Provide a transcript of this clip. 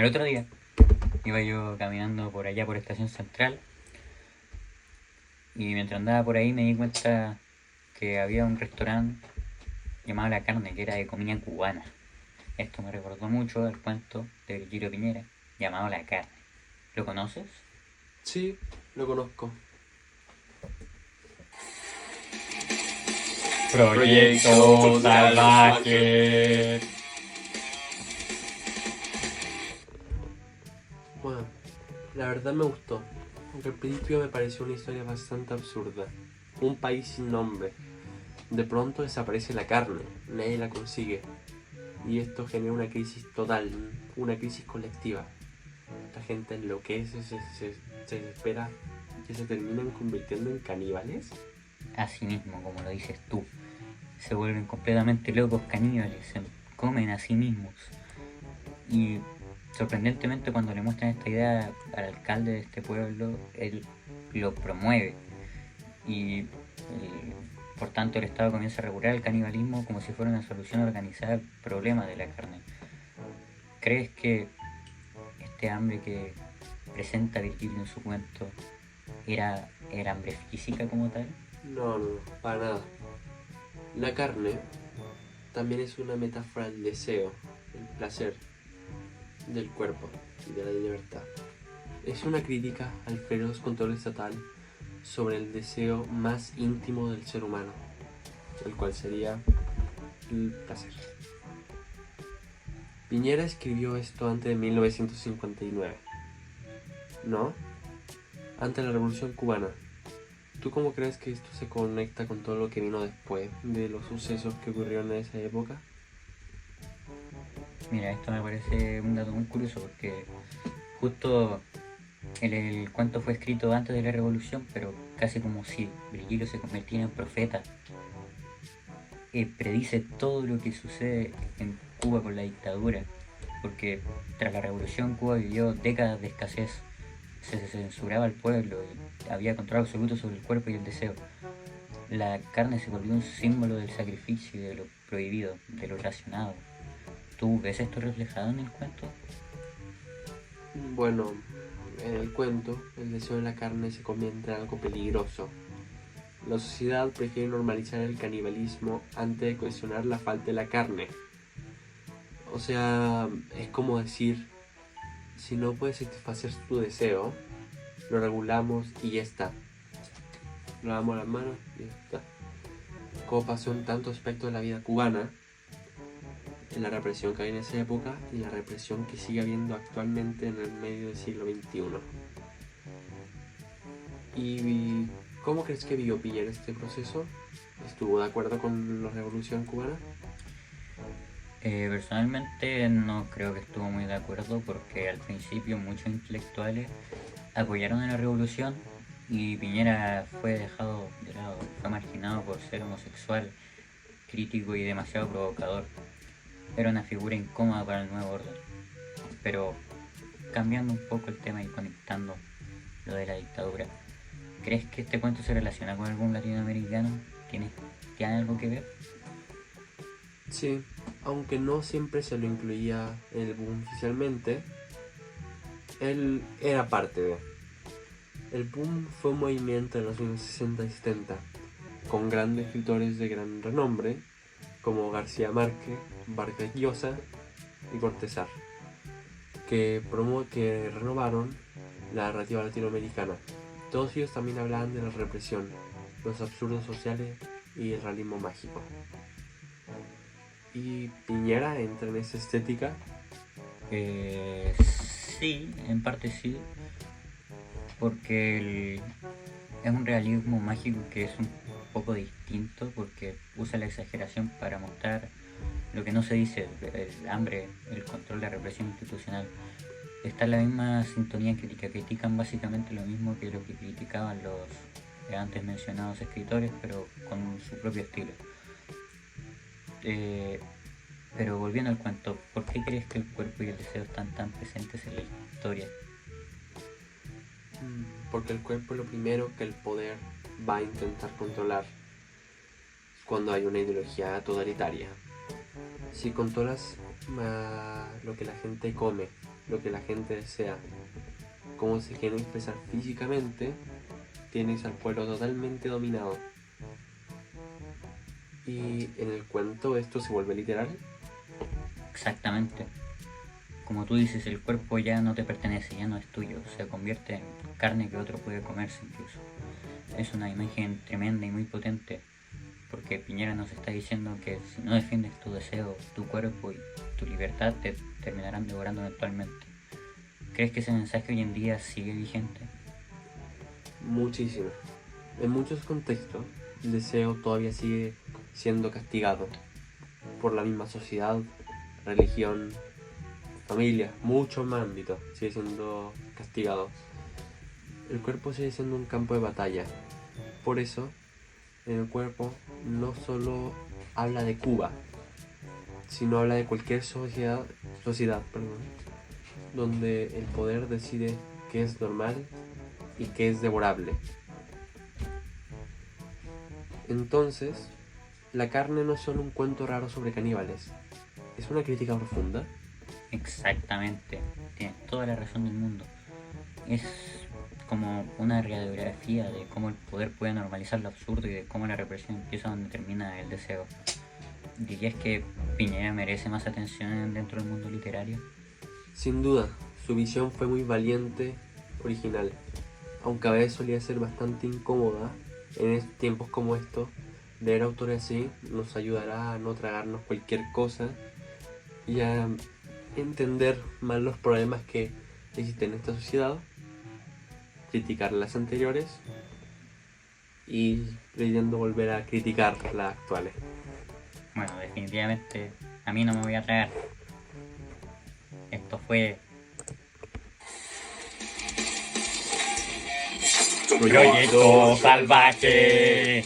El otro día iba yo caminando por allá por Estación Central y mientras andaba por ahí me di cuenta que había un restaurante llamado La Carne que era de comida cubana. Esto me recordó mucho al cuento de Virgilio Piñera llamado La Carne. ¿Lo conoces? Sí, lo conozco. Proyecto Salvaje. Bueno, la verdad me gustó, aunque al principio me pareció una historia bastante absurda. Un país sin nombre. De pronto desaparece la carne, nadie la consigue. Y esto genera una crisis total, una crisis colectiva. La gente enloquece, se desespera y se terminan convirtiendo en caníbales. Así mismo, como lo dices tú, se vuelven completamente locos caníbales, se comen a sí mismos. Y sorprendentemente cuando le muestran esta idea al alcalde de este pueblo, él lo promueve y por tanto el Estado comienza a regular el canibalismo como si fuera una solución organizada al problema de la carne. ¿Crees que este hambre que presenta Virgilio en su cuento era hambre física como tal? No, no, para nada. La carne también es una metáfora del deseo, el placer del cuerpo y de la libertad. Es una crítica al feroz control estatal sobre el deseo más íntimo del ser humano, el cual sería el placer. Piñera escribió esto antes de 1959, ¿no? Antes de la Revolución Cubana. ¿Tú cómo crees que esto se conecta con todo lo que vino después de los sucesos que ocurrieron en esa época? Mira, esto me parece un dato muy curioso porque justo el cuento fue escrito antes de la revolución, pero casi como si Virgilio se convirtiera en profeta. Predice todo lo que sucede en Cuba con la dictadura, porque tras la revolución Cuba vivió décadas de escasez, se censuraba al pueblo y había control absoluto sobre el cuerpo y el deseo. La carne se volvió un símbolo del sacrificio y de lo prohibido, de lo racionado. ¿Tú ves esto reflejado en el cuento? Bueno, en el cuento, el deseo de la carne se convierte en algo peligroso. La sociedad prefiere normalizar el canibalismo antes de cuestionar la falta de la carne. O sea, es como decir, si no puedes satisfacer tu deseo, lo regulamos y ya está. Lavamos las manos y ya está. Como pasó en tantos aspectos de la vida cubana, en la represión que había en esa época y la represión que sigue habiendo actualmente en el medio del siglo XXI. ¿Y cómo crees que vivió Piñera este proceso? ¿Estuvo de acuerdo con la revolución cubana? Personalmente no creo que estuvo muy de acuerdo porque al principio muchos intelectuales apoyaron a la revolución y Piñera fue dejado de lado, fue marginado por ser homosexual, crítico y demasiado provocador. Era una figura incómoda para el nuevo orden. Pero cambiando un poco el tema y conectando lo de la dictadura, ¿crees que este cuento se relaciona con algún latinoamericano? ¿Tiene algo que ver? Sí, aunque no siempre se lo incluía en el boom oficialmente, él era parte de. El boom fue un movimiento en los años 60 y 70, con grandes escritores de gran renombre, como García Márquez, Vargas Llosa y Cortázar, que renovaron la narrativa latinoamericana. Todos ellos también hablaban de la represión, los absurdos sociales y el realismo mágico. ¿Y Piñera entra en esa estética? Eh, sí, en parte sí, porque es un realismo mágico que es un poco distinto porque usa la exageración para mostrar lo que no se dice, el hambre, el control, la represión institucional. Está en la misma sintonía crítica, critican básicamente lo mismo que lo que criticaban los antes mencionados escritores, pero con su propio estilo. Eh, pero volviendo al cuento, ¿por qué crees que el cuerpo y el deseo están tan presentes en la historia? Porque el cuerpo es lo primero que el poder va a intentar controlar cuando hay una ideología totalitaria. Si controlas lo que la gente come, lo que la gente desea, cómo se quieren expresar físicamente, tienes al pueblo totalmente dominado. Y en el cuento esto se vuelve literal. Exactamente. Como tú dices, el cuerpo ya no te pertenece, ya no es tuyo, se convierte en carne que otro puede comerse incluso. Es una imagen tremenda y muy potente, porque Piñera nos está diciendo que si no defiendes tu deseo, tu cuerpo y tu libertad, te terminarán devorando eventualmente. ¿Crees que ese mensaje hoy en día sigue vigente? Muchísimo. En muchos contextos, el deseo todavía sigue siendo castigado por la misma sociedad, religión, familia, muchos más ámbitos sigue siendo castigado. El cuerpo sigue siendo un campo de batalla. Por eso, en el cuerpo no solo habla de Cuba, sino habla de cualquier sociedad, donde el poder decide qué es normal y qué es devorable. Entonces, la carne no es solo un cuento raro sobre caníbales, es una crítica profunda. Exactamente, tienes toda la razón del mundo. Es como una radiografía de cómo el poder puede normalizar lo absurdo y de cómo la represión empieza donde termina el deseo. ¿Dirías que Piñera merece más atención dentro del mundo literario? Sin duda, su visión fue muy valiente, original, aunque a veces solía ser bastante incómoda. En tiempos como estos, leer autores así nos ayudará a no tragarnos cualquier cosa y a entender más los problemas que existen en esta sociedad, criticar las anteriores y creyendo volver a criticar las actuales. Bueno, definitivamente a mí no me voy a tragar. Esto fue Proyecto Salvaje.